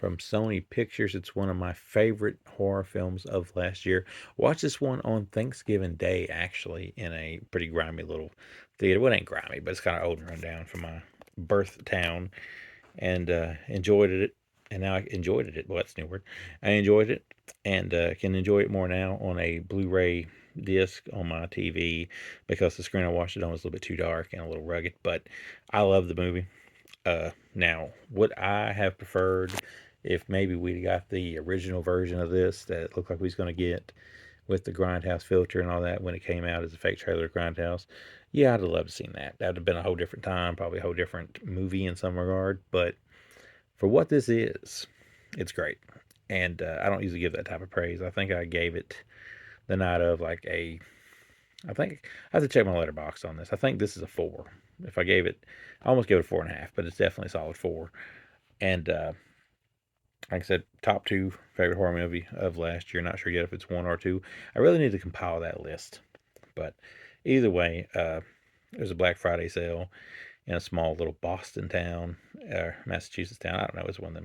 from Sony Pictures. It's one of my favorite horror films of last year. Watched this one on Thanksgiving Day, actually, in a pretty grimy little theater. Well, it ain't grimy, but it's kind of old and run down from my birth town, and enjoyed it. And now I enjoyed it. Well, that's a new word. I enjoyed it, and can enjoy it more now on a Blu-ray disc on my TV because the screen I watched it on was a little bit too dark and a little rugged. But I love the movie. Now, would I have preferred if maybe we got the original version of this that it looked like we was going to get with the Grindhouse filter and all that when it came out as a fake trailer of Grindhouse? Yeah, I'd have loved to seen that. That would have been a whole different time, probably a whole different movie in some regard. But for what this is, it's great. And I don't usually give that type of praise. I think I gave it the night of like a. I think I have to check my letterbox on this. I think this is a 4. If I gave it, I almost gave it a 4.5, but it's definitely a solid 4. And like I said, top 2 favorite horror movie of last year. Not sure yet if it's 1 or 2. I really need to compile that list. But either way, there's a Black Friday sale in a small little Boston town, Massachusetts town. I don't know. It's one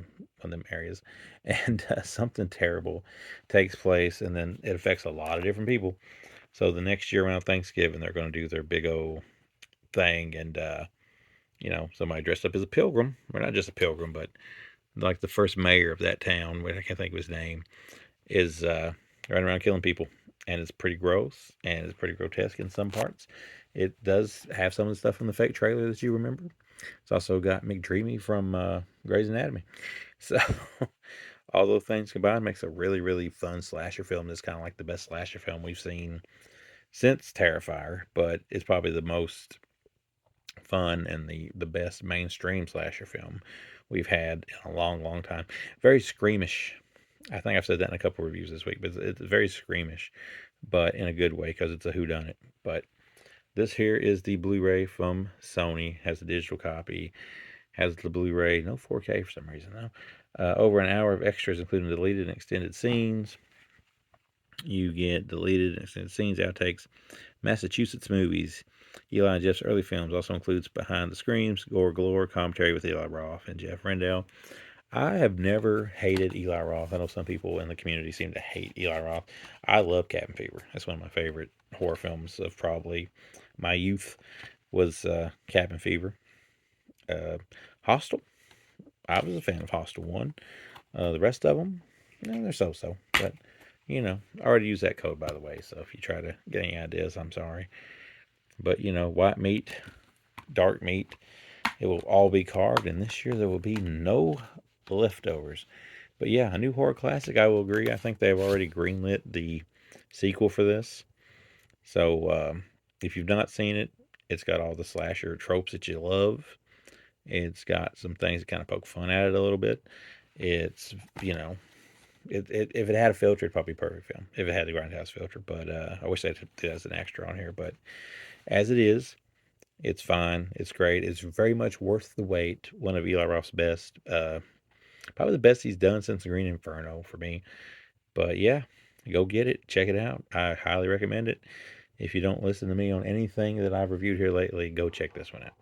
of them areas, and something terrible takes place, and then it affects a lot of different people. So the next year around Thanksgiving, they're going to do their big old thing, and somebody dressed up as a pilgrim, or not just a pilgrim, but like the first mayor of that town, which I can't think of his name, is running around killing people, and it's pretty gross and it's pretty grotesque in some parts. It does have some of the stuff from the fake trailer that you remember. It's also got McDreamy from Grey's Anatomy. So all those things combined makes a really, really fun slasher film. That's kind of like the best slasher film we've seen since Terrifier, but it's probably the most fun and the best mainstream slasher film we've had in a long, long time. Very squeamish. I think I've said that in a couple reviews this week, but it's very squeamish, but in a good way because it's a whodunit. But this here is the Blu-ray from Sony. Has the digital copy. Has the Blu-ray. No 4K for some reason though. Over an hour of extras, including deleted and extended scenes. You get deleted and extended scenes, outtakes, Massachusetts movies. Eli and Jeff's early films also includes Behind the Screams, Gore Galore, commentary with Eli Roth and Jeff Rendell. I have never hated Eli Roth. I know some people in the community seem to hate Eli Roth. I love Cabin Fever. That's one of my favorite horror films of probably my youth was Cabin Fever. Hostel. I was a fan of Hostel 1. The rest of them, they're so-so. But, I already used that code, by the way. So if you try to get any ideas, I'm sorry. But, white meat, dark meat, it will all be carved. And this year there will be no leftovers. But yeah, a new horror classic, I will agree. I think they've already greenlit the sequel for this. So if you've not seen it, it's got all the slasher tropes that you love. It's got some things that kind of poke fun at it a little bit. It's, if it had a filter, it'd probably be a perfect film. If it had the Grindhouse filter. But I wish they did as an extra on here. But as it is, it's fine. It's great. It's very much worth the wait. One of Eli Roth's best. Probably the best he's done since the Green Inferno for me. But yeah, go get it. Check it out. I highly recommend it. If you don't listen to me on anything that I've reviewed here lately, go check this one out.